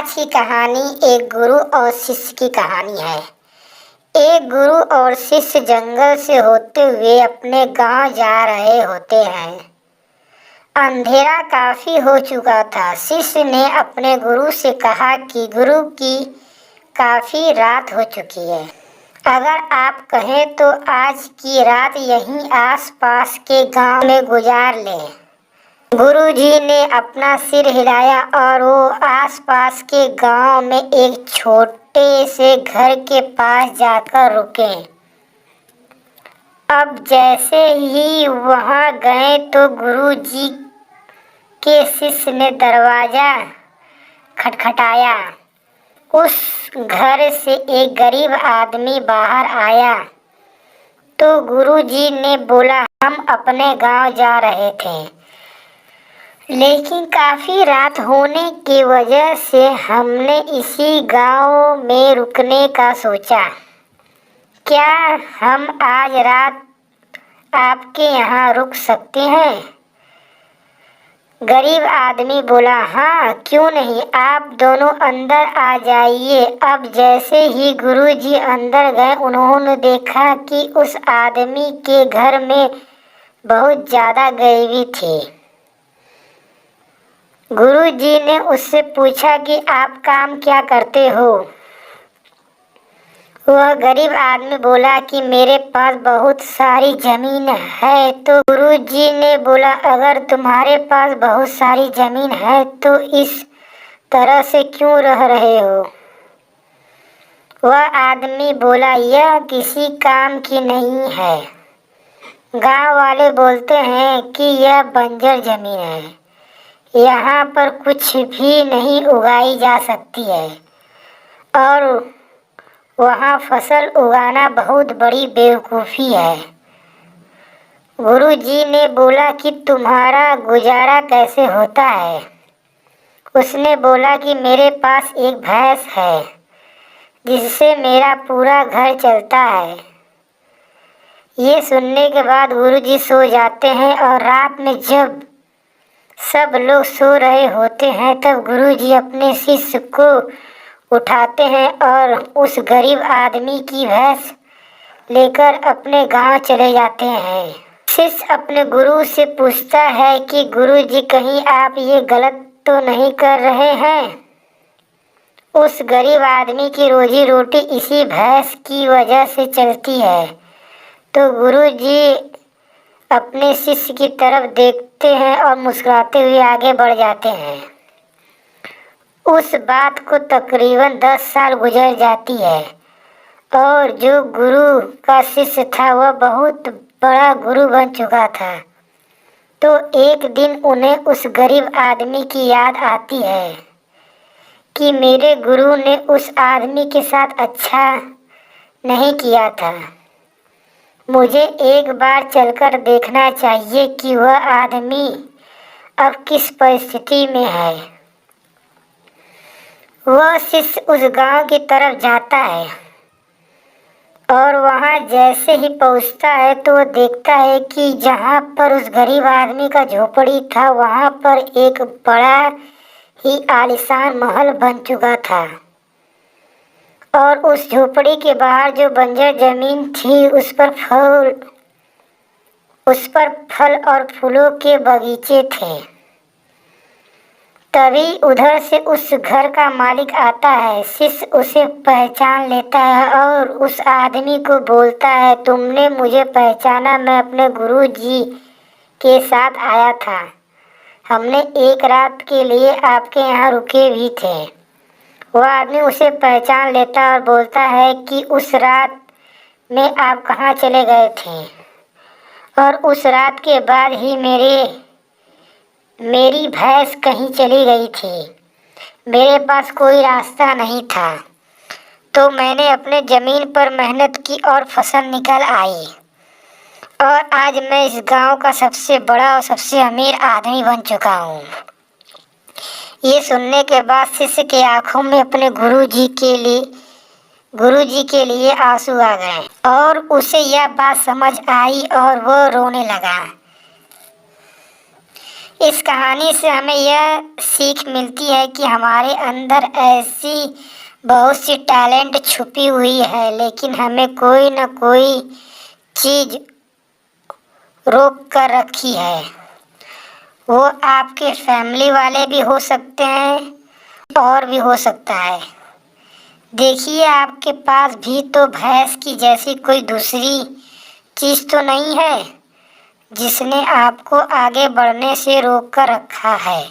आज की कहानी एक गुरु और शिष्य की कहानी है। एक गुरु और शिष्य जंगल से होते हुए अपने गांव जा रहे होते हैं। अंधेरा काफी हो चुका था। शिष्य ने अपने गुरु से कहा कि गुरु की काफी रात हो चुकी है, अगर आप कहें तो आज की रात यहीं आसपास के गांव में गुजार लें। गुरुजी ने अपना सिर हिलाया और वो आसपास के गांव में एक छोटे से घर के पास जाकर रुके। अब जैसे ही वहां गए तो गुरुजी के शिष्य ने दरवाजा खटखटाया। उस घर से एक गरीब आदमी बाहर आया तो गुरुजी ने बोला, हम अपने गांव जा रहे थे, लेकिन काफी रात होने की वजह से हमने इसी गांव में रुकने का सोचा। क्या हम आज रात आपके यहाँ रुक सकते हैं? गरीब आदमी बोला, हाँ क्यों नहीं, आप दोनों अंदर आ जाइए। अब जैसे ही गुरुजी अंदर गए उन्होंने देखा कि उस आदमी के घर में बहुत ज्यादा गरीबी थी। गुरुजी ने उससे पूछा कि आप काम क्या करते हो? वह गरीब आदमी बोला कि मेरे पास बहुत सारी जमीन है। तो गुरुजी ने बोला, अगर तुम्हारे पास बहुत सारी जमीन है तो इस तरह से क्यों रह रहे हो? वह आदमी बोला, यह किसी काम की नहीं है। गांव वाले बोलते हैं कि यह बंजर जमीन है, यहाँ पर कुछ भी नहीं उगाई जा सकती है और वहाँ फसल उगाना बहुत बड़ी बेवकूफ़ी है। गुरुजी ने बोला कि तुम्हारा गुजारा कैसे होता है? उसने बोला कि मेरे पास एक भैंस है जिससे मेरा पूरा घर चलता है। ये सुनने के बाद गुरुजी सो जाते हैं और रात में जब सब लोग सो रहे होते हैं तब गुरुजी अपने शिष्य को उठाते हैं और उस गरीब आदमी की भैंस लेकर अपने गांव चले जाते हैं। शिष्य अपने गुरु से पूछता है कि गुरुजी कहीं आप ये गलत तो नहीं कर रहे हैं? उस गरीब आदमी की रोजी रोटी इसी भैंस की वजह से चलती है। तो गुरुजी अपने शिष्य की तरफ देखते हैं और मुस्कुराते हुए आगे बढ़ जाते हैं। उस बात को तकरीबन 10 साल गुजर जाती है और जो गुरु का शिष्य था वह बहुत बड़ा गुरु बन चुका था। तो एक दिन उन्हें उस गरीब आदमी की याद आती है कि मेरे गुरु ने उस आदमी के साथ अच्छा नहीं किया था। मुझे एक बार चलकर देखना चाहिए कि वह आदमी अब किस परिस्थिति में है। वह शिष्य उस गांव की तरफ जाता है और वहां जैसे ही पहुंचता है तो वह देखता है कि जहां पर उस गरीब आदमी का झोपड़ी था वहां पर एक बड़ा ही आलीशान महल बन चुका था और उस झोपड़ी के बाहर जो बंजर जमीन थी उस पर फल और फूलों के बगीचे थे। तभी उधर से उस घर का मालिक आता है। शिष्य उसे पहचान लेता है और उस आदमी को बोलता है, तुमने मुझे पहचाना, मैं अपने गुरु जी के साथ आया था। हमने एक रात के लिए आपके यहाँ रुके भी थे। वह आदमी उसे पहचान लेता और बोलता है कि उस रात में आप कहाँ चले गए थे और उस रात के बाद ही मेरी भैंस कहीं चली गई थी। मेरे पास कोई रास्ता नहीं था तो मैंने अपने ज़मीन पर मेहनत की और फसल निकल आई और आज मैं इस गांव का सबसे बड़ा और सबसे अमीर आदमी बन चुका हूँ। ये सुनने के बाद शिष्य के आंखों में अपने गुरु जी के लिए आंसू आ गए और उसे यह बात समझ आई और वह रोने लगा। इस कहानी से हमें यह सीख मिलती है कि हमारे अंदर ऐसी बहुत सी टैलेंट छुपी हुई है, लेकिन हमें कोई न कोई चीज़ रोक कर रखी है। वो आपके फैमिली वाले भी हो सकते हैं और भी हो सकता है। देखिए, आपके पास भी तो भैंस की जैसी कोई दूसरी चीज़ तो नहीं है जिसने आपको आगे बढ़ने से रोक कर रखा है।